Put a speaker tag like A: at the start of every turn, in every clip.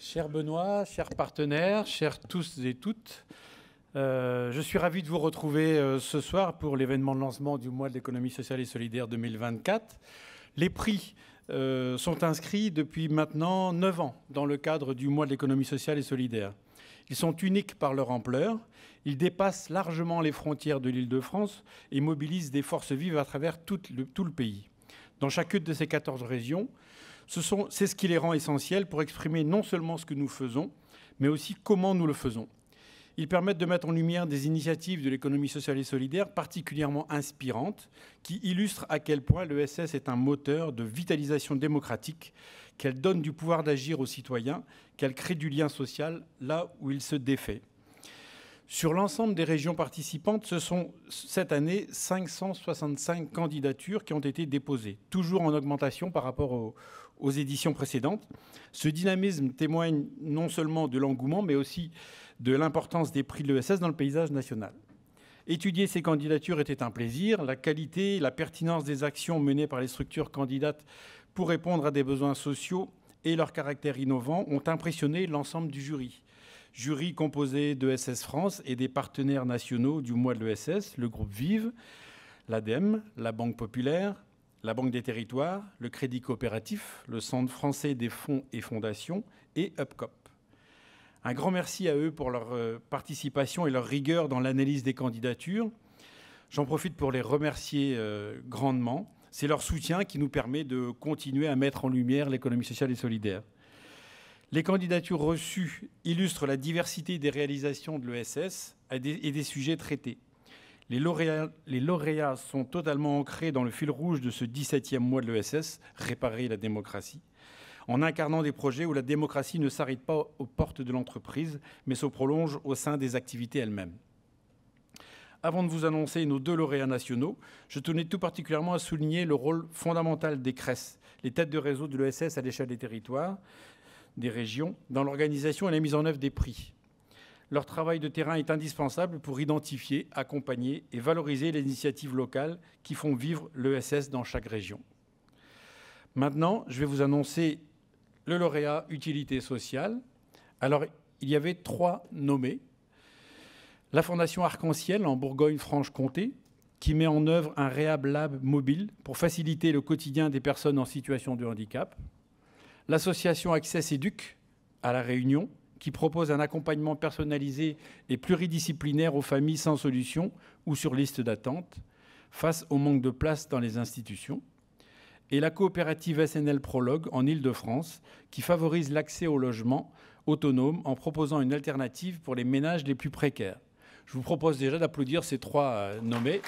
A: Cher Benoît, chers partenaires, chers tous et toutes, je suis ravi de vous retrouver ce soir pour l'événement de lancement du mois de l'économie sociale et solidaire 2024. Les prix sont inscrits depuis maintenant 9 ans dans le cadre du mois de l'économie sociale et solidaire. Ils sont uniques par leur ampleur, ils dépassent largement les frontières de l'Île-de-France et mobilisent des forces vives à travers tout le pays. Dans chacune de ces 14 régions, c'est ce qui les rend essentiels pour exprimer non seulement ce que nous faisons, mais aussi comment nous le faisons. Ils permettent de mettre en lumière des initiatives de l'économie sociale et solidaire particulièrement inspirantes, qui illustrent à quel point l'ESS est un moteur de vitalisation démocratique, qu'elle donne du pouvoir d'agir aux citoyens, qu'elle crée du lien social là où il se défait. Sur l'ensemble des régions participantes, ce sont cette année 565 candidatures qui ont été déposées, toujours en augmentation par rapport aux éditions précédentes. Ce dynamisme témoigne non seulement de l'engouement, mais aussi de l'importance des prix de l'ESS dans le paysage national. Étudier ces candidatures était un plaisir. La qualité et la pertinence des actions menées par les structures candidates pour répondre à des besoins sociaux et leur caractère innovant ont impressionné l'ensemble du jury. Jury composé de ESS France et des partenaires nationaux du mois de l'ESS, le groupe Vive, l'ADEME, la Banque Populaire, la Banque des Territoires, le Crédit Coopératif, le Centre français des fonds et fondations et UpCop. Un grand merci à eux pour leur participation et leur rigueur dans l'analyse des candidatures. J'en profite pour les remercier grandement. C'est leur soutien qui nous permet de continuer à mettre en lumière l'économie sociale et solidaire. Les candidatures reçues illustrent la diversité des réalisations de l'ESS et des sujets traités. Les lauréats sont totalement ancrés dans le fil rouge de ce 17e mois de l'ESS, réparer la démocratie, en incarnant des projets où la démocratie ne s'arrête pas aux portes de l'entreprise, mais se prolonge au sein des activités elles-mêmes. Avant de vous annoncer nos 2 lauréats nationaux, je tenais tout particulièrement à souligner le rôle fondamental des CRES, les têtes de réseau de l'ESS à l'échelle des territoires, des régions, dans l'organisation et la mise en œuvre des prix. Leur travail de terrain est indispensable pour identifier, accompagner et valoriser les initiatives locales qui font vivre l'ESS dans chaque région. Maintenant, je vais vous annoncer le lauréat utilité sociale. Alors, il y avait 3 nommés. La Fondation Arc-en-Ciel en Bourgogne-Franche-Comté, qui met en œuvre un Rehab Lab mobile pour faciliter le quotidien des personnes en situation de handicap. L'association Access Éduc à La Réunion, qui propose un accompagnement personnalisé et pluridisciplinaire aux familles sans solution ou sur liste d'attente face au manque de place dans les institutions. Et la coopérative SNL Prologue en Île-de-France, qui favorise l'accès au logement autonome en proposant une alternative pour les ménages les plus précaires. Je vous propose déjà d'applaudir ces 3 nommés.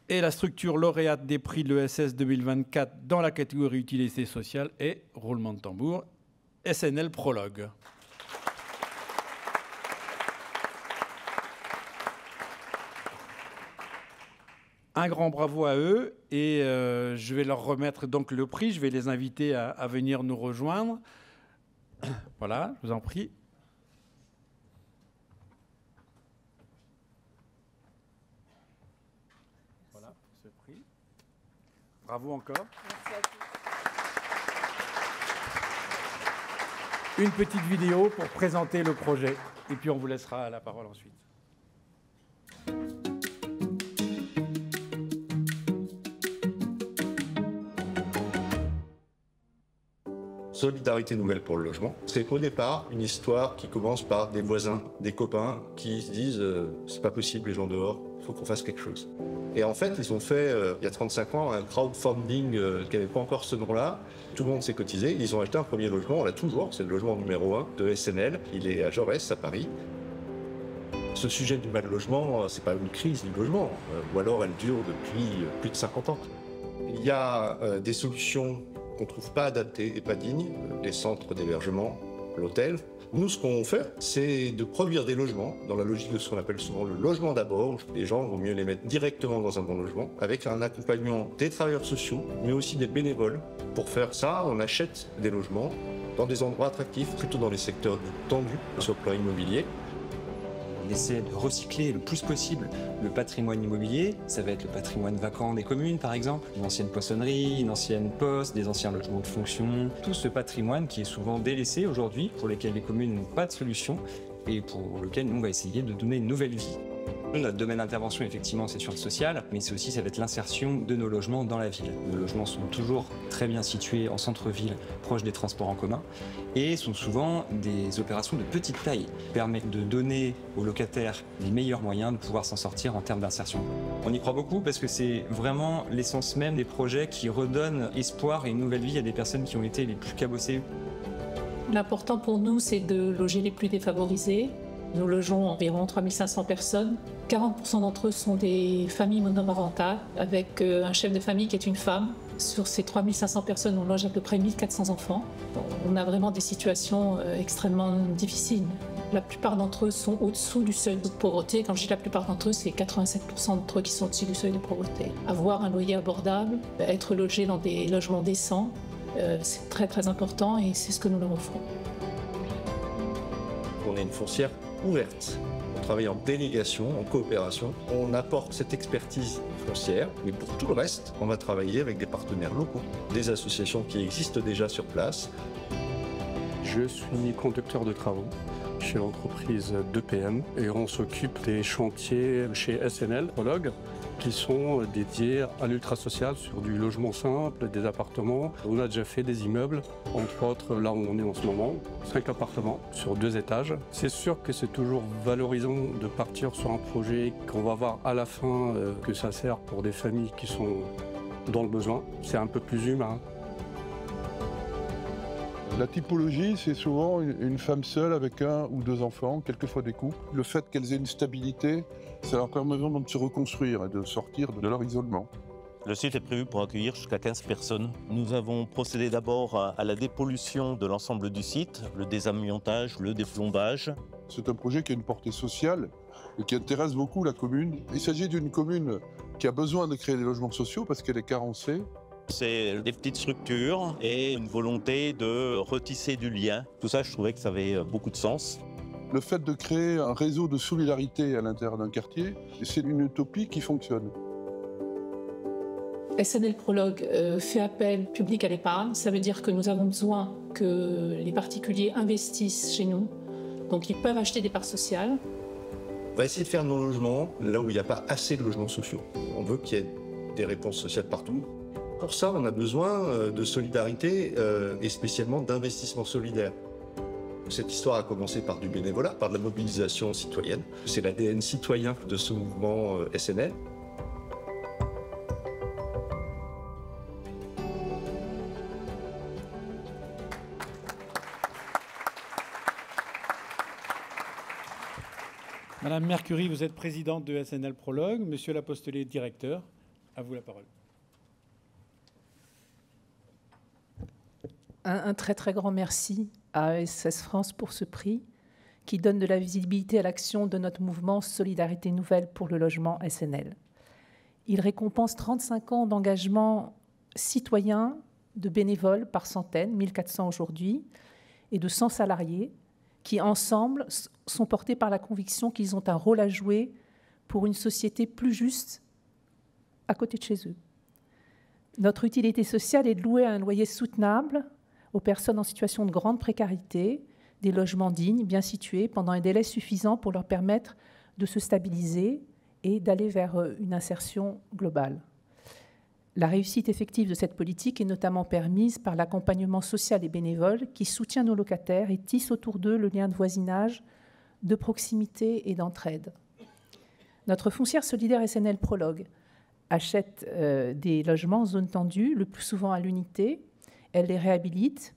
A: Et la structure lauréate des prix de l'ESS 2024 dans la catégorie utilité sociale est, roulement de tambour, SNL Prologue. Un grand bravo à eux et je vais leur remettre donc le prix. Je vais les inviter à venir nous rejoindre. Voilà, je vous en prie. Voilà pour ce prix. Bravo encore. Merci à tous. Une petite vidéo pour présenter le projet et puis on vous laissera la parole ensuite.
B: Solidarité nouvelle pour le logement. C'est au départ une histoire qui commence par des voisins, des copains qui se disent c'est pas possible les gens dehors, il faut qu'on fasse quelque chose. Et en fait, ils ont fait, il y a 35 ans, un crowdfunding qui n'avait pas encore ce nom-là. Tout le monde s'est cotisé, ils ont acheté un premier logement, on l'a toujours, c'est le logement numéro 1 de SNL. Il est à Jaurès, à Paris. Ce sujet du mal logement, c'est pas une crise du logement, ou alors elle dure depuis plus de 50 ans. Il y a des solutions qu'on ne trouve pas adaptées et pas dignes, les centres d'hébergement, l'hôtel. Nous, ce qu'on fait, c'est de produire des logements, dans la logique de ce qu'on appelle souvent le logement d'abord. Les gens, vaut mieux les mettre directement dans un bon logement, avec un accompagnement des travailleurs sociaux, mais aussi des bénévoles. Pour faire ça, on achète des logements dans des endroits attractifs, plutôt dans les secteurs tendus sur le plan immobilier.
C: On essaie de recycler le plus possible le patrimoine immobilier. Ça va être le patrimoine vacant des communes, par exemple, une ancienne poissonnerie, une ancienne poste, des anciens logements de fonction. Tout ce patrimoine qui est souvent délaissé aujourd'hui, pour lesquels les communes n'ont pas de solution et pour lequel nous, on va essayer de donner une nouvelle vie. Notre domaine d'intervention, effectivement, c'est sur le social, mais c'est aussi, ça va être l'insertion de nos logements dans la ville. Nos logements sont toujours très bien situés en centre-ville, proches des transports en commun, et sont souvent des opérations de petite taille, qui permettent de donner aux locataires les meilleurs moyens de pouvoir s'en sortir en termes d'insertion. On y croit beaucoup parce que c'est vraiment l'essence même des projets qui redonnent espoir et une nouvelle vie à des personnes qui ont été les plus cabossées.
D: L'important pour nous, c'est de loger les plus défavorisés. Nous logeons environ 3500 personnes. 40% d'entre eux sont des familles monomarentales, avec un chef de famille qui est une femme. Sur ces 3500 personnes, on loge à peu près 1400 enfants. On a vraiment des situations extrêmement difficiles. La plupart d'entre eux sont au-dessous du seuil de pauvreté. Quand je dis la plupart d'entre eux, c'est 87% d'entre eux qui sont au-dessus du seuil de pauvreté. Avoir un loyer abordable, être logé dans des logements décents, c'est très très important et c'est ce que nous leur offrons.
B: On est une foncière ouverte. On travaille en délégation, en coopération. On apporte cette expertise foncière, mais pour tout le reste, on va travailler avec des partenaires locaux, des associations qui existent déjà sur place.
E: Je suis conducteur de travaux chez l'entreprise 2PM et on s'occupe des chantiers chez SNL Prologue qui sont dédiés à l'ultrasocial sur du logement simple, des appartements. On a déjà fait des immeubles, entre autres là où on est en ce moment, 5 appartements sur 2 étages. C'est sûr que c'est toujours valorisant de partir sur un projet qu'on va voir à la fin que ça sert pour des familles qui sont dans le besoin. C'est un peu plus humain.
F: La typologie, c'est souvent une femme seule avec 1 ou 2 enfants, quelquefois des couples. Le fait qu'elles aient une stabilité, ça leur permet vraiment de se reconstruire et de sortir de leur isolement.
G: Le site est prévu pour accueillir jusqu'à 15 personnes. Nous avons procédé d'abord à la dépollution de l'ensemble du site, le désamiantage, le déplombage.
F: C'est un projet qui a une portée sociale et qui intéresse beaucoup la commune. Il s'agit d'une commune qui a besoin de créer des logements sociaux parce qu'elle est carencée.
G: C'est des petites structures et une volonté de retisser du lien. Tout ça, je trouvais que ça avait beaucoup de sens.
F: Le fait de créer un réseau de solidarité à l'intérieur d'un quartier, c'est une utopie qui fonctionne.
D: SNL Prologue fait appel public à l'épargne. Ça veut dire que nous avons besoin que les particuliers investissent chez nous. Donc ils peuvent acheter des parts sociales.
B: On va essayer de faire nos logements là où il n'y a pas assez de logements sociaux. On veut qu'il y ait des réponses sociales partout. Pour ça, on a besoin de solidarité et spécialement d'investissement solidaire. Cette histoire a commencé par du bénévolat, par de la mobilisation citoyenne. C'est l'ADN citoyen de ce mouvement SNL.
A: Madame Mercury, vous êtes présidente de SNL Prologue. Monsieur Lapostelet, directeur. À vous la parole.
D: Un très très grand merci à SS France pour ce prix qui donne de la visibilité à l'action de notre mouvement Solidarité Nouvelle pour le logement SNL. Il récompense 35 ans d'engagement citoyen de bénévoles par centaines, 1400 aujourd'hui, et de 100 salariés qui, ensemble, sont portés par la conviction qu'ils ont un rôle à jouer pour une société plus juste à côté de chez eux. Notre utilité sociale est de louer à un loyer soutenable aux personnes en situation de grande précarité, des logements dignes, bien situés, pendant un délai suffisant pour leur permettre de se stabiliser et d'aller vers une insertion globale. La réussite effective de cette politique est notamment permise par l'accompagnement social et bénévole qui soutient nos locataires et tisse autour d'eux le lien de voisinage, de proximité et d'entraide. Notre foncière solidaire SNL Prologue achète des logements en zone tendue, le plus souvent à l'unité. Elle les réhabilite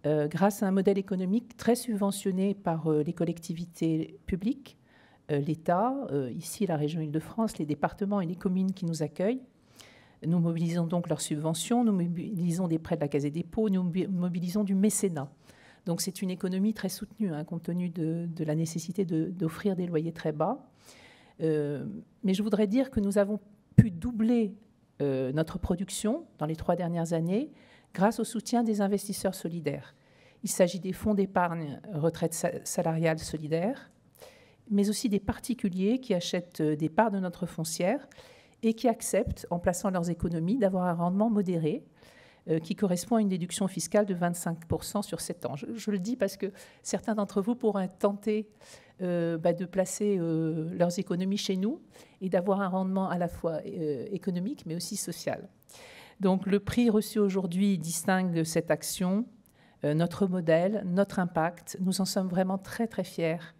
D: grâce à un modèle économique très subventionné par les collectivités publiques, l'État, ici la région Île-de-France, les départements et les communes qui nous accueillent. Nous mobilisons donc leurs subventions, nous mobilisons des prêts de la Caisse des dépôts, nous mobilisons du mécénat. Donc c'est une économie très soutenue, compte tenu de la nécessité d'offrir des loyers très bas. Mais je voudrais dire que nous avons pu doubler notre production dans les 3 dernières années grâce au soutien des investisseurs solidaires. Il s'agit des fonds d'épargne retraite salariale solidaire mais aussi des particuliers qui achètent des parts de notre foncière et qui acceptent, en plaçant leurs économies, d'avoir un rendement modéré qui correspond à une déduction fiscale de 25% sur 7 ans. Je le dis parce que certains d'entre vous pourraient tenter de placer leurs économies chez nous et d'avoir un rendement à la fois économique mais aussi social. Donc le prix reçu aujourd'hui distingue cette action, notre modèle, notre impact. Nous en sommes vraiment très très fiers.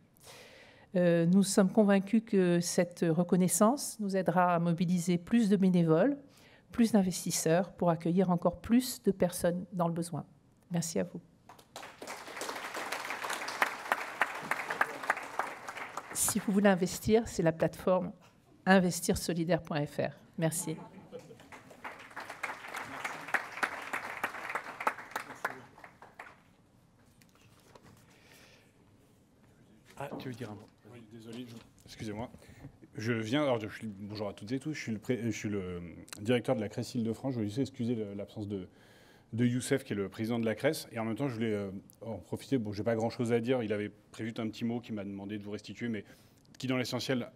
D: Nous sommes convaincus que cette reconnaissance nous aidera à mobiliser plus de bénévoles, plus d'investisseurs pour accueillir encore plus de personnes dans le besoin. Merci à vous. Si vous voulez investir, c'est la plateforme investirsolidaire.fr. Merci.
A: Ah, tu veux dire un mot?
H: Oui, désolé, excusez-moi. Bonjour à toutes et tous, je suis le directeur de la CRES Île-de-France. Je voulais juste excuser l'absence de Youssef, qui est le président de la CRES. Et en même temps, je voulais en profiter. Bon, je n'ai pas grand-chose à dire. Il avait prévu un petit mot qu'il m'a demandé de vous restituer, mais qui, dans l'essentiel,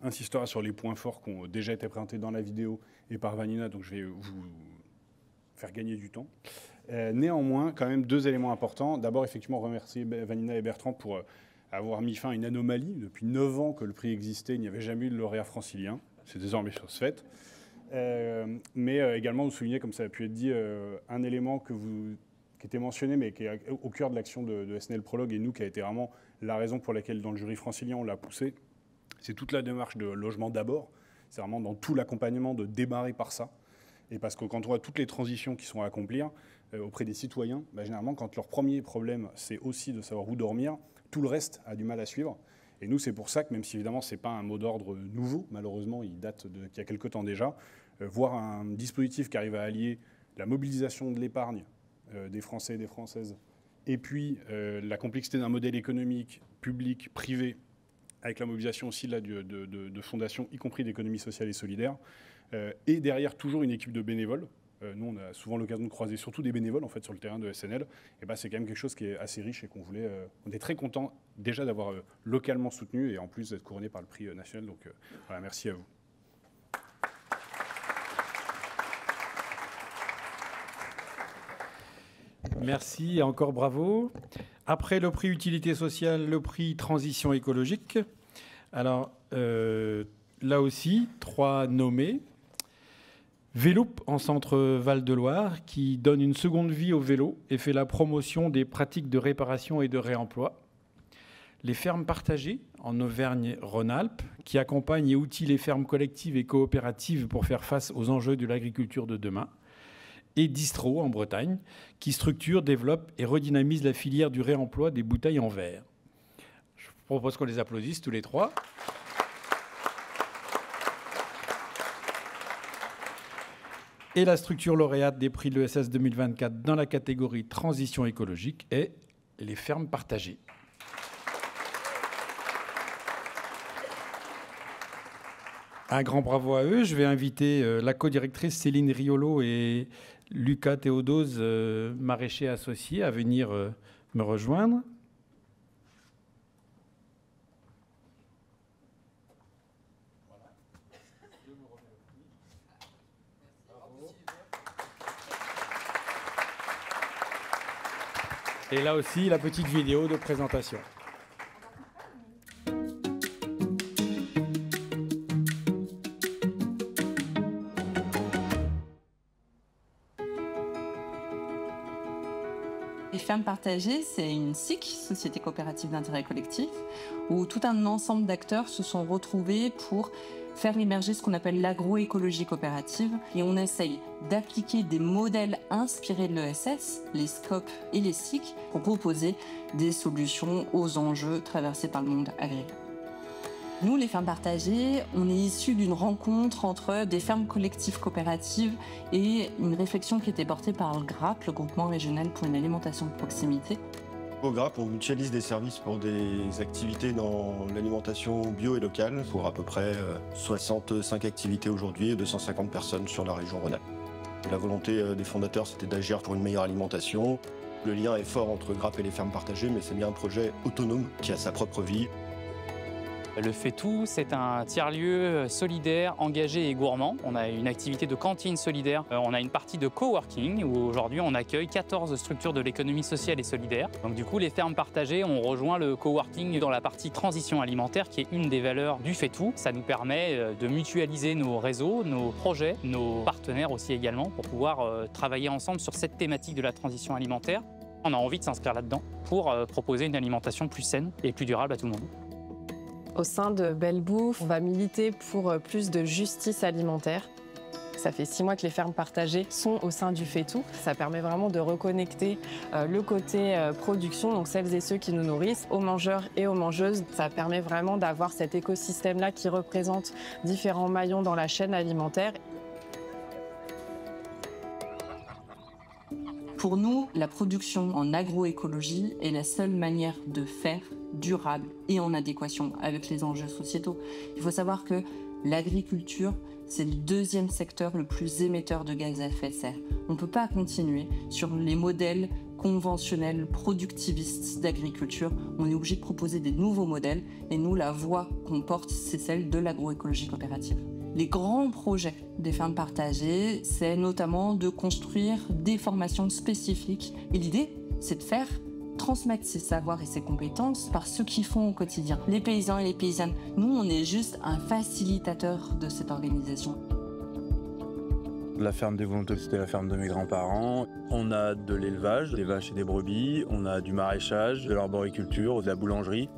H: insistera sur les points forts qui ont déjà été présentés dans la vidéo et par Vanina. Donc, je vais vous faire gagner du temps. Néanmoins, quand même, 2 éléments importants. D'abord, effectivement, remercier Vanina et Bertrand pour avoir mis fin à une anomalie. Depuis 9 ans que le prix existait, il n'y avait jamais eu de lauréat francilien. C'est désormais chose faite. Mais également, vous soulignez, comme ça a pu être dit, un élément qui était mentionné, mais qui est au cœur de l'action de SNL Prologue et nous, qui a été vraiment la raison pour laquelle, dans le jury francilien, on l'a poussé. C'est toute la démarche de logement d'abord. C'est vraiment dans tout l'accompagnement de démarrer par ça. Et parce que quand on voit toutes les transitions qui sont à accomplir auprès des citoyens, généralement, quand leur premier problème, c'est aussi de savoir où dormir, tout le reste a du mal à suivre. Et nous, c'est pour ça que, même si évidemment ce n'est pas un mot d'ordre nouveau, malheureusement, il date d'il y a quelques temps déjà, voir un dispositif qui arrive à allier la mobilisation de l'épargne des Français et des Françaises, et puis la complexité d'un modèle économique, public, privé, avec la mobilisation aussi là, de fondations, y compris d'économie sociale et solidaire, et derrière toujours une équipe de bénévoles. Nous, on a souvent l'occasion de croiser surtout des bénévoles en fait, sur le terrain de SNL. Et c'est quand même quelque chose qui est assez riche et qu'on voulait. On est très content déjà d'avoir localement soutenu et en plus d'être couronné par le prix national. Donc voilà, merci à vous.
A: Merci et encore bravo. Après le prix utilité sociale, le prix transition écologique. Alors là aussi, 3 nommés. Véloup en centre Val-de-Loire, qui donne une seconde vie au vélo et fait la promotion des pratiques de réparation et de réemploi. Les fermes partagées en Auvergne-Rhône-Alpes, qui accompagnent et outillent les fermes collectives et coopératives pour faire face aux enjeux de l'agriculture de demain. Et Distro en Bretagne, qui structure, développe et redynamise la filière du réemploi des bouteilles en verre. Je vous propose qu'on les applaudisse tous les 3. Et la structure lauréate des prix de l'ESS 2024 dans la catégorie transition écologique est les fermes partagées. Un grand bravo à eux. Je vais inviter la co-directrice Céline Riolo et Lucas Théodose, maraîcher associé, à venir me rejoindre. Et là aussi, la petite vidéo de présentation.
I: Les fermes partagées, c'est une SIC, Société coopérative d'intérêt collectif, où tout un ensemble d'acteurs se sont retrouvés pour faire émerger ce qu'on appelle l'agroécologie coopérative. Et on essaye d'appliquer des modèles inspirés de l'ESS, les SCOP et les SIC, pour proposer des solutions aux enjeux traversés par le monde agricole. Nous, les fermes partagées, on est issus d'une rencontre entre des fermes collectives coopératives et une réflexion qui était portée par le GRAP, le Groupement régional pour une alimentation de proximité.
J: Au GRAP, on mutualise des services pour des activités dans l'alimentation bio et locale, pour à peu près 65 activités aujourd'hui et 250 personnes sur la région Rhône-Alpes. La volonté des fondateurs, c'était d'agir pour une meilleure alimentation. Le lien est fort entre GRAP et les fermes partagées, mais c'est bien un projet autonome qui a sa propre vie.
K: Le Fait-Tout, c'est un tiers-lieu solidaire, engagé et gourmand. On a une activité de cantine solidaire. On a une partie de coworking où aujourd'hui on accueille 14 structures de l'économie sociale et solidaire. Donc du coup, les fermes partagées ont rejoint le coworking dans la partie transition alimentaire qui est une des valeurs du Fait-Tout. Ça nous permet de mutualiser nos réseaux, nos projets, nos partenaires aussi également pour pouvoir travailler ensemble sur cette thématique de la transition alimentaire. On a envie de s'inscrire là-dedans pour proposer une alimentation plus saine et plus durable à tout le monde.
L: Au sein de Belle Bouffe, on va militer pour plus de justice alimentaire. Ça fait 6 mois que les fermes partagées sont au sein du Fait-Tout. Ça permet vraiment de reconnecter le côté production, donc celles et ceux qui nous nourrissent, aux mangeurs et aux mangeuses. Ça permet vraiment d'avoir cet écosystème-là qui représente différents maillons dans la chaîne alimentaire.
I: Pour nous, la production en agroécologie est la seule manière de faire durable et en adéquation avec les enjeux sociétaux. Il faut savoir que l'agriculture, c'est le 2e secteur le plus émetteur de gaz à effet de serre. On ne peut pas continuer sur les modèles conventionnels, productivistes d'agriculture. On est obligé de proposer des nouveaux modèles et nous, la voie qu'on porte, c'est celle de l'agroécologie coopérative. Les grands projets des fermes partagées, c'est notamment de construire des formations spécifiques. Et l'idée, c'est de faire transmettre ses savoirs et ses compétences par ceux qui font au quotidien, les paysans et les paysannes. Nous, on est juste un facilitateur de cette organisation.
M: La ferme des volontés, c'était la ferme de mes grands-parents. On a de l'élevage, des vaches et des brebis, on a du maraîchage, de l'arboriculture, de la boulangerie.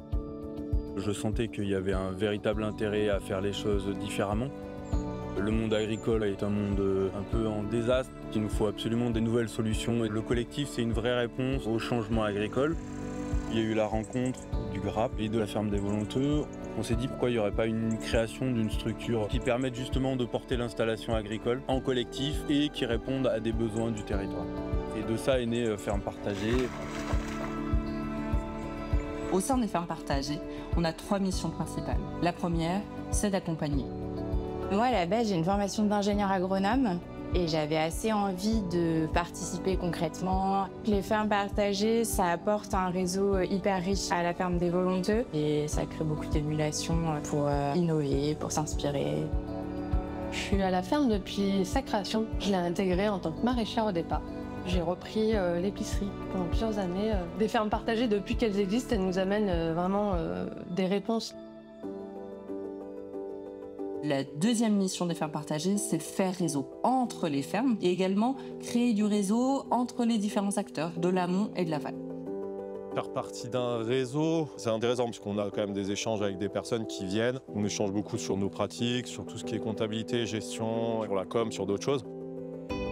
M: Je sentais qu'il y avait un véritable intérêt à faire les choses différemment. Le monde agricole est un monde un peu en désastre. Il nous faut absolument des nouvelles solutions. Le collectif, c'est une vraie réponse au changement agricole. Il y a eu la rencontre du GRAP et de la ferme des Volonteux. On s'est dit pourquoi il n'y aurait pas une création d'une structure qui permette justement de porter l'installation agricole en collectif et qui réponde à des besoins du territoire. Et de ça est née Ferme Partagée.
I: Au sein des fermes partagées, on a 3 missions principales. La première, c'est d'accompagner.
N: Moi, à la base, j'ai une formation d'ingénieur agronome et j'avais assez envie de participer concrètement. Les fermes partagées, ça apporte un réseau hyper riche à la ferme des Volonteux et ça crée beaucoup d'émulation pour innover, pour s'inspirer.
O: Je suis à la ferme depuis sa création. Je l'ai intégrée en tant que maraîchère au départ. J'ai repris l'épicerie pendant plusieurs années. Des fermes partagées, depuis qu'elles existent, elles nous amènent vraiment des réponses.
I: La deuxième mission des fermes partagées, c'est faire réseau entre les fermes et également créer du réseau entre les différents acteurs de l'amont et de l'aval.
P: Faire partie d'un réseau, c'est intéressant parce qu'on a quand même des échanges avec des personnes qui viennent. On échange beaucoup sur nos pratiques, sur tout ce qui est comptabilité, gestion, sur la com, sur d'autres choses.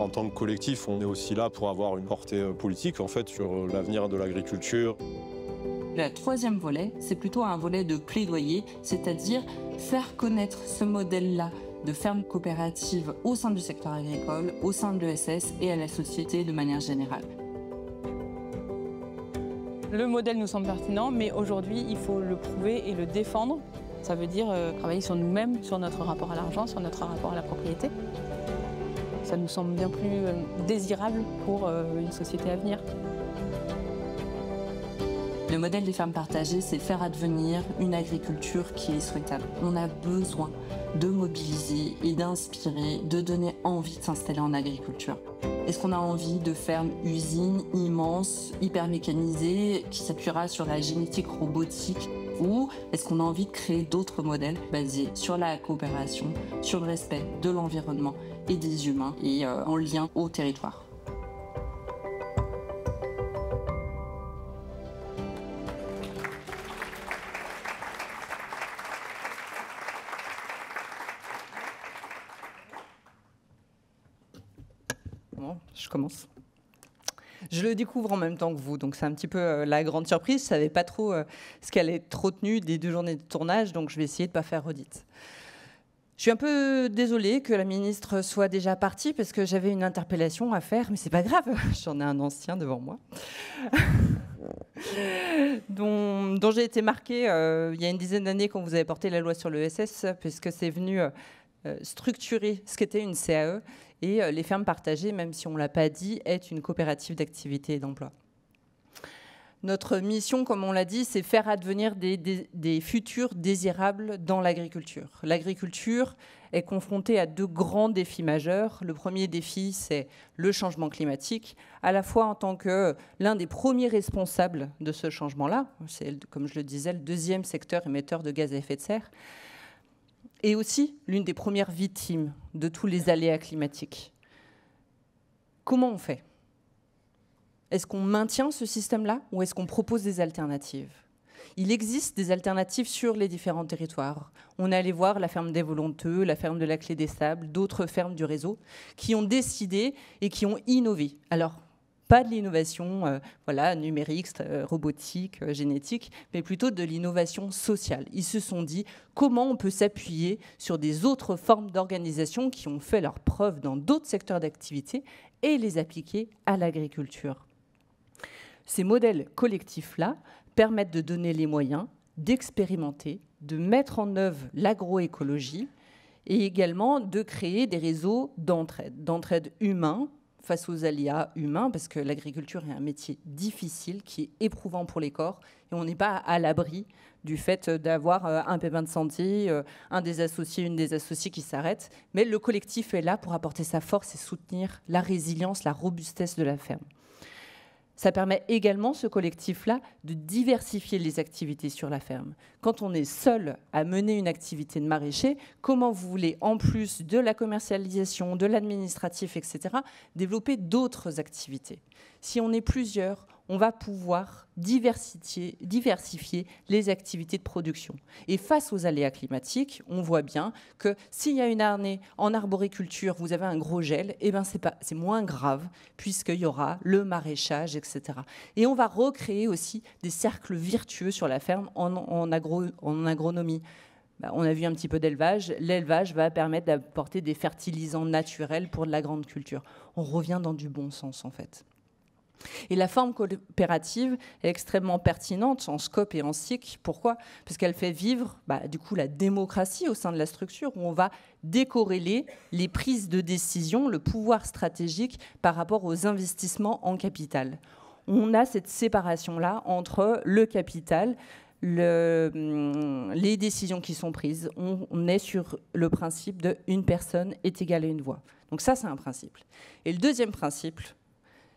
P: En tant que collectif, on est aussi là pour avoir une portée politique en fait sur l'avenir de l'agriculture.
I: Le troisième volet, c'est plutôt un volet de plaidoyer, c'est-à-dire faire connaître ce modèle-là de ferme coopérative au sein du secteur agricole, au sein de l'ESS et à la société de manière générale.
Q: Le modèle nous semble pertinent, mais aujourd'hui, il faut le prouver et le défendre. Ça veut dire travailler sur nous-mêmes, sur notre rapport à l'argent, sur notre rapport à la propriété. Ça nous semble bien plus désirable pour une société à venir.
I: Le modèle des fermes partagées, c'est faire advenir une agriculture qui est souhaitable. On a besoin de mobiliser et d'inspirer, de donner envie de s'installer en agriculture. Est-ce qu'on a envie de fermes usines immenses, hyper mécanisées, qui s'appuiera sur la génétique robotique? Ou est-ce qu'on a envie de créer d'autres modèles basés sur la coopération, sur le respect de l'environnement et des humains et en lien au territoire?
R: Bon, je commence. Je le découvre en même temps que vous, donc c'est un petit peu la grande surprise. Je ne savais pas trop ce qu'elle est trop tenue des 2 journées de tournage, donc je vais essayer de ne pas faire redite. Je suis un peu désolée que la ministre soit déjà partie, parce que j'avais une interpellation à faire, mais c'est pas grave, j'en ai un ancien devant moi, dont j'ai été marquée il y a une dizaine d'années quand vous avez porté la loi sur l'ESS, puisque c'est venu structurer ce qu'était une CAE, et les fermes partagées, même si on ne l'a pas dit, est une coopérative d'activité et d'emploi. Notre mission, comme on l'a dit, c'est faire advenir des futurs désirables dans l'agriculture. L'agriculture est confrontée à 2 grands défis majeurs. Le premier défi, c'est le changement climatique, à la fois en tant que l'un des premiers responsables de ce changement-là, c'est, comme je le disais, le 2e secteur émetteur de gaz à effet de serre, et aussi l'une des premières victimes de tous les aléas climatiques. Comment on fait ? Est-ce qu'on maintient ce système-là ou est-ce qu'on propose des alternatives ? Il existe des alternatives sur les différents territoires. On est allé voir la ferme des Volonteux, la ferme de la Clé des Sables, d'autres fermes du réseau qui ont décidé et qui ont innové. Alors, pas de l'innovation numérique, robotique, génétique, mais plutôt de l'innovation sociale. Ils se sont dit comment on peut s'appuyer sur des autres formes d'organisation qui ont fait leurs preuves dans d'autres secteurs d'activité et les appliquer à l'agriculture. Ces modèles collectifs-là permettent de donner les moyens d'expérimenter, de mettre en œuvre l'agroécologie et également de créer des réseaux d'entraide humains face aux aléas humains, parce que l'agriculture est un métier difficile, qui est éprouvant pour les corps, et on n'est pas à l'abri du fait d'avoir un pépin de santé, un des associés, une des associées qui s'arrête, mais le collectif est là pour apporter sa force et soutenir la résilience, la robustesse de la ferme. Ça permet également, ce collectif-là, de diversifier les activités sur la ferme. Quand on est seul à mener une activité de maraîcher, comment vous voulez, en plus de la commercialisation, de l'administratif, etc., développer d'autres activités ? Si on est plusieurs, on va pouvoir diversifier les activités de production. Et face aux aléas climatiques, on voit bien que s'il y a une année en arboriculture, vous avez un gros gel, eh ben c'est moins grave, puisqu'il y aura le maraîchage, etc. Et on va recréer aussi des cercles vertueux sur la ferme en agronomie. On a vu un petit peu d'élevage. L'élevage va permettre d'apporter des fertilisants naturels pour de la grande culture. On revient dans du bon sens, en fait. Et la forme coopérative est extrêmement pertinente en scope et en cycle. Pourquoi ? Parce qu'elle fait vivre du coup, la démocratie au sein de la structure, où on va décorréler les prises de décision, le pouvoir stratégique par rapport aux investissements en capital. On a cette séparation-là entre le capital, les décisions qui sont prises. On est sur le principe de une personne est égale à une voix. Donc ça, c'est un principe. Et le deuxième principe,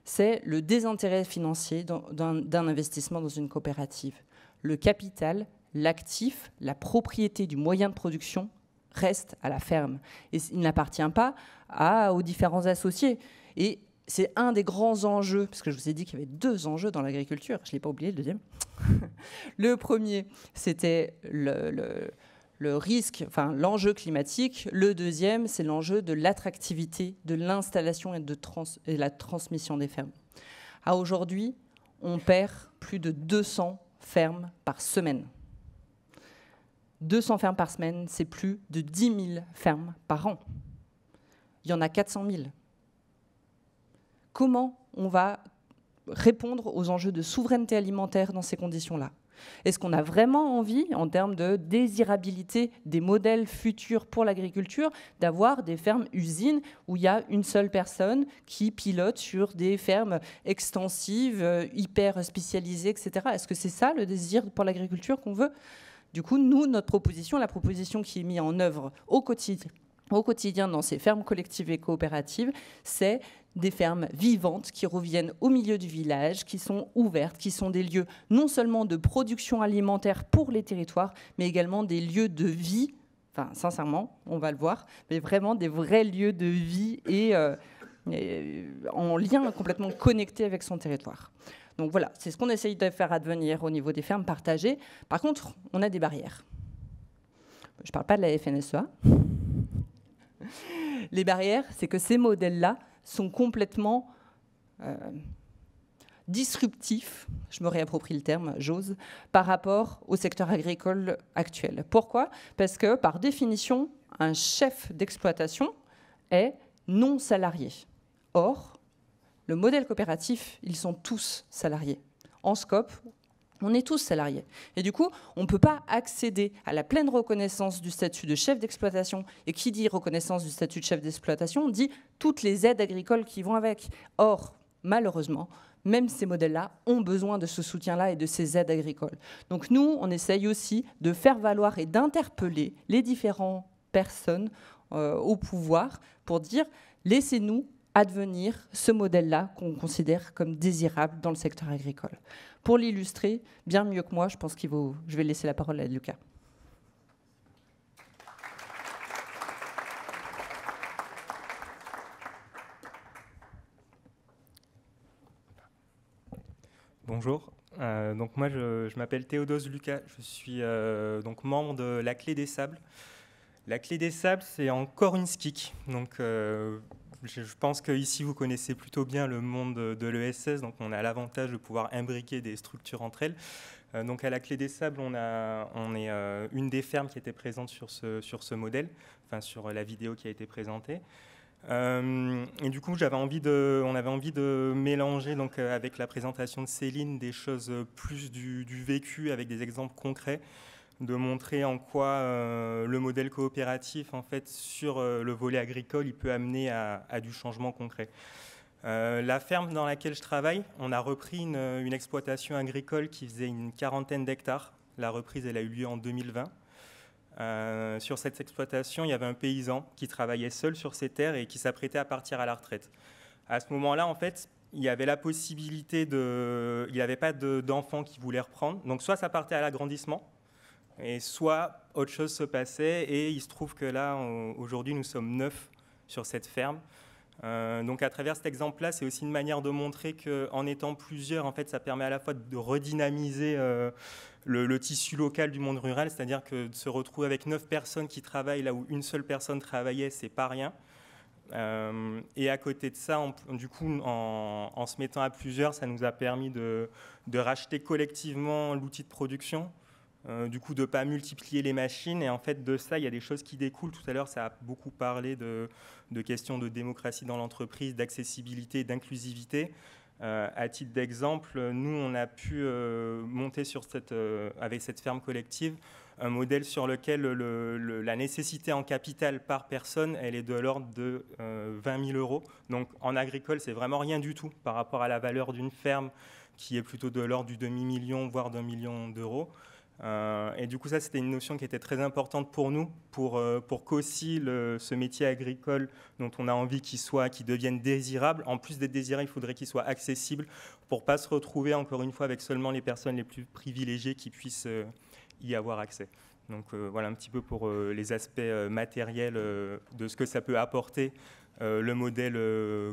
R: c'est le désintérêt financier d'un investissement dans une coopérative. Le capital, l'actif, la propriété du moyen de production reste à la ferme. Et il n'appartient pas aux différents associés. Et c'est un des grands enjeux, parce que je vous ai dit qu'il y avait 2 enjeux dans l'agriculture. Je ne l'ai pas oublié, le deuxième. Le premier, c'était le risque, l'enjeu climatique. Le deuxième, c'est l'enjeu de l'attractivité, de l'installation et la transmission des fermes. Aujourd'hui, on perd plus de 200 fermes par semaine. 200 fermes par semaine, c'est plus de 10 000 fermes par an. Il y en a 400 000. Comment on va répondre aux enjeux de souveraineté alimentaire dans ces conditions-là ? Est-ce qu'on a vraiment envie, en termes de désirabilité des modèles futurs pour l'agriculture, d'avoir des fermes-usines où il y a une seule personne qui pilote sur des fermes extensives, hyper spécialisées, etc. Est-ce que c'est ça le désir pour l'agriculture qu'on veut ? Du coup, nous, notre proposition, la proposition qui est mise en œuvre au quotidien dans ces fermes collectives et coopératives, c'est des fermes vivantes qui reviennent au milieu du village, qui sont ouvertes, qui sont des lieux non seulement de production alimentaire pour les territoires, mais également des lieux de vie, sincèrement, on va le voir, mais vraiment des vrais lieux de vie et en lien complètement connecté avec son territoire. Donc voilà, c'est ce qu'on essaye de faire advenir au niveau des fermes partagées. Par contre, on a des barrières. Je ne parle pas de la FNSEA. Les barrières, c'est que ces modèles-là sont complètement disruptifs, je me réapproprie le terme, j'ose, par rapport au secteur agricole actuel. Pourquoi ? Parce que, par définition, un chef d'exploitation est non salarié. Or, le modèle coopératif, ils sont tous salariés. En scope, on est tous salariés. Et du coup, on ne peut pas accéder à la pleine reconnaissance du statut de chef d'exploitation. Et qui dit reconnaissance du statut de chef d'exploitation dit toutes les aides agricoles qui vont avec. Or, malheureusement, même ces modèles-là ont besoin de ce soutien-là et de ces aides agricoles. Donc nous, on essaye aussi de faire valoir et d'interpeller les différentes personnes au pouvoir pour dire laissez-nous advenir ce modèle-là qu'on considère comme désirable dans le secteur agricole. Pour l'illustrer, bien mieux que moi, je pense je vais laisser la parole à Lucas.
S: Bonjour, donc moi je m'appelle Théodose Lucas, je suis donc membre de la Clé des Sables. La Clé des Sables, c'est encore une SCIC, donc je pense qu'ici vous connaissez plutôt bien le monde de l'ESS, donc on a l'avantage de pouvoir imbriquer des structures entre elles. Donc à la Clé des Sables, on est une des fermes qui était présente sur ce modèle, enfin sur la vidéo qui a été présentée. Et du coup, on avait envie de mélanger donc, avec la présentation de Céline des choses plus du vécu avec des exemples concrets, de montrer en quoi le modèle coopératif, en fait, sur le volet agricole, il peut amener à du changement concret. La ferme dans laquelle je travaille, on a repris une exploitation agricole qui faisait une 40aine d'hectares. La reprise, elle a eu lieu en 2020. Sur cette exploitation, il y avait un paysan qui travaillait seul sur ses terres et qui s'apprêtait à partir à la retraite. À ce moment-là, en fait, il y avait la possibilité il n'y avait pas d'enfants qui voulaient reprendre. Donc, soit ça partait à l'agrandissement, et soit autre chose se passait. Et il se trouve que là, aujourd'hui, nous sommes 9 sur cette ferme. Donc, à travers cet exemple-là, c'est aussi une manière de montrer qu'en étant plusieurs, en fait, ça permet à la fois de redynamiser le tissu local du monde rural, c'est-à-dire que de se retrouver avec 9 personnes qui travaillent là où une seule personne travaillait, c'est pas rien. Et à côté de ça, du coup, en se mettant à plusieurs, ça nous a permis de racheter collectivement l'outil de production, du coup de ne pas multiplier les machines. Et en fait, de ça, il y a des choses qui découlent. Tout à l'heure, ça a beaucoup parlé de questions de démocratie dans l'entreprise, d'accessibilité, d'inclusivité. À titre d'exemple, nous, on a pu monter avec cette ferme collective un modèle sur lequel la nécessité en capital par personne, elle est de l'ordre de 20 000 €. Donc en agricole, c'est vraiment rien du tout par rapport à la valeur d'une ferme qui est plutôt de l'ordre du demi-million, voire d'1 million d'euros. Et du coup, ça, c'était une notion qui était très importante pour nous, pour qu'aussi ce métier agricole dont on a envie qu'il devienne désirable. En plus d'être désirable, il faudrait qu'il soit accessible pour ne pas se retrouver, encore une fois, avec seulement les personnes les plus privilégiées qui puissent y avoir accès. Donc voilà un petit peu pour les aspects matériels de ce que ça peut apporter le modèle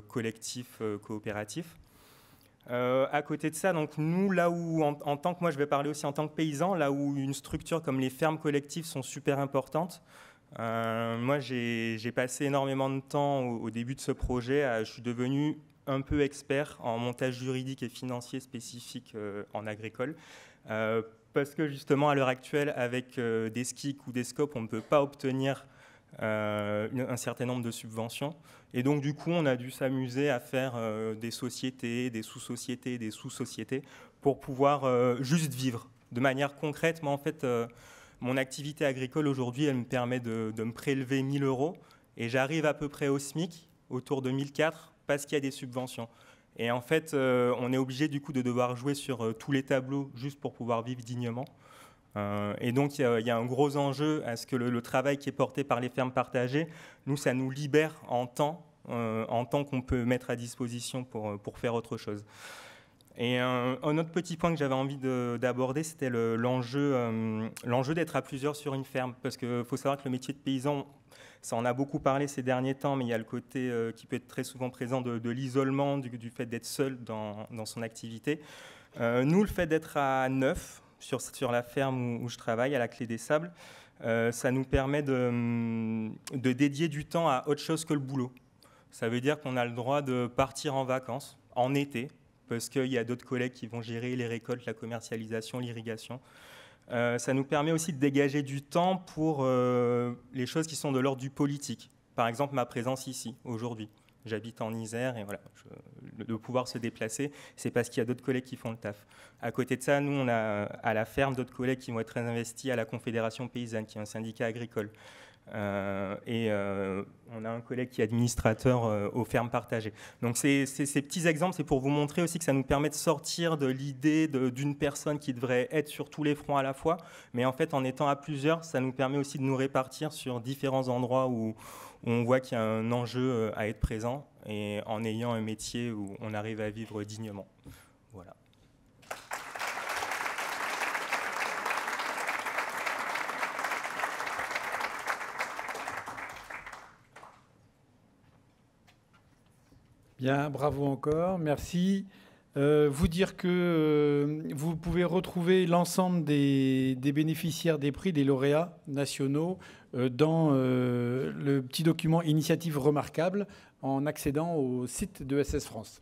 S: collectif coopératif. À côté de ça, donc nous, là où, en tant que, moi je vais parler aussi en tant que paysan, là où une structure comme les fermes collectives sont super importantes, moi j'ai passé énormément de temps au début de ce projet, je suis devenu un peu expert en montage juridique et financier spécifique en agricole, parce que justement à l'heure actuelle, avec des SCIC ou des scopes, on ne peut pas obtenir un certain nombre de subventions. Et donc, du coup, on a dû s'amuser à faire des sociétés, des sous-sociétés pour pouvoir juste vivre de manière concrète. Moi, en fait, mon activité agricole aujourd'hui, elle me permet de me prélever 1 000 € et j'arrive à peu près au SMIC, autour de 1 400, parce qu'il y a des subventions. Et en fait, on est obligé du coup de devoir jouer sur tous les tableaux juste pour pouvoir vivre dignement. Et donc, il y a un gros enjeu à ce que le travail qui est porté par les fermes partagées, nous, ça nous libère en temps qu'on peut mettre à disposition pour faire autre chose. Et un autre petit point que j'avais envie d'aborder, c'était l'enjeu d'être à plusieurs sur une ferme. Parce qu'il faut savoir que le métier de paysan, ça en a beaucoup parlé ces derniers temps, mais il y a le côté qui peut être très souvent présent de l'isolement, du fait d'être seul dans son activité. Nous, le fait d'être à 9, sur la ferme où je travaille, à la Clé des Sables, ça nous permet de dédier du temps à autre chose que le boulot. Ça veut dire qu'on a le droit de partir en vacances, en été, parce qu'il y a d'autres collègues qui vont gérer les récoltes, la commercialisation, l'irrigation. Ça nous permet aussi de dégager du temps pour les choses qui sont de l'ordre du politique. Par exemple, ma présence ici, aujourd'hui. J'habite en Isère et voilà, de pouvoir se déplacer, c'est parce qu'il y a d'autres collègues qui font le taf. À côté de ça, nous, on a à la ferme d'autres collègues qui vont être très investis à la Confédération paysanne, qui est un syndicat agricole. On a un collègue qui est administrateur aux fermes partagées. Donc ces petits exemples, c'est pour vous montrer aussi que ça nous permet de sortir de l'idée d'une personne qui devrait être sur tous les fronts à la fois, mais en fait en étant à plusieurs, ça nous permet aussi de nous répartir sur différents endroits où on voit qu'il y a un enjeu à être présent et en ayant un métier où on arrive à vivre dignement. Voilà.
A: Bien, bravo encore, merci. Vous dire que vous pouvez retrouver l'ensemble des bénéficiaires des prix, des lauréats nationaux, dans le petit document Initiative remarquable en accédant au site de SS France.